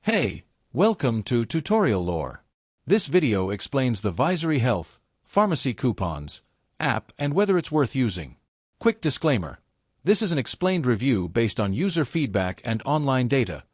Hey, welcome to Tutorial Lore. This video explains the Visory Health Pharmacy Coupons app and whether it's worth using. Quick disclaimer. This is an explained review based on user feedback and online data,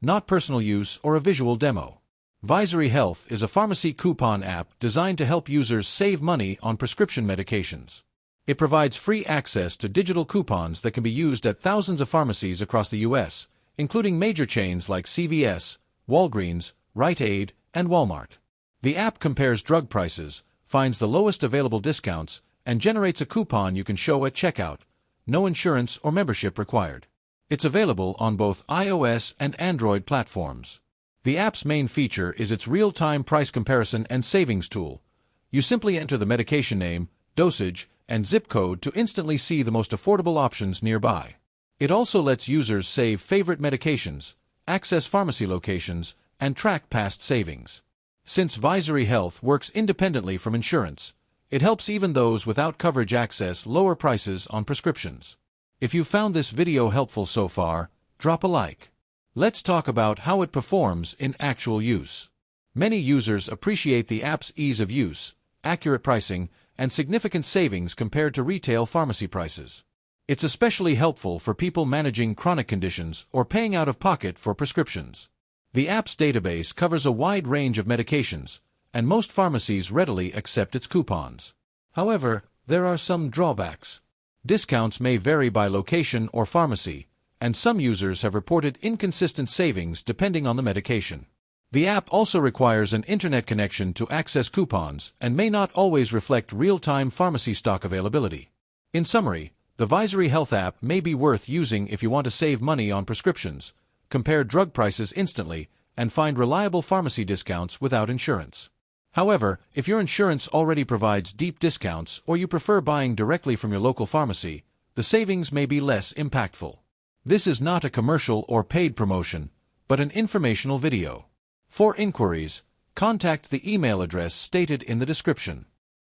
not personal use or a visual demo. Visory Health is a pharmacy coupon app designed to help users save money on prescription medications. It provides free access to digital coupons that can be used at thousands of pharmacies across the U.S., including major chains like CVS, Walgreens, Rite Aid, and Walmart. The app compares drug prices, finds the lowest available discounts, and generates a coupon you can show at checkout. No insurance or membership required. It's available on both iOS and Android platforms. The app's main feature is its real-time price comparison and savings tool. You simply enter the medication name, dosage, and zip code to instantly see the most affordable options nearby. It also lets users save favorite medications, access pharmacy locations, and track past savings. Since Visory Health works independently from insurance, it helps even those without coverage access lower prices on prescriptions. If you found this video helpful so far, drop a like. Let's talk about how it performs in actual use. Many users appreciate the app's ease of use, accurate pricing, and significant savings compared to retail pharmacy prices. It's especially helpful for people managing chronic conditions or paying out of pocket for prescriptions. The app's database covers a wide range of medications, and most pharmacies readily accept its coupons. However, there are some drawbacks. Discounts may vary by location or pharmacy, and some users have reported inconsistent savings depending on the medication. The app also requires an internet connection to access coupons and may not always reflect real-time pharmacy stock availability. In summary, the Visory Health app may be worth using if you want to save money on prescriptions, compare drug prices instantly, and find reliable pharmacy discounts without insurance. However, if your insurance already provides deep discounts or you prefer buying directly from your local pharmacy, the savings may be less impactful. This is not a commercial or paid promotion, but an informational video. For inquiries, contact the email address stated in the description.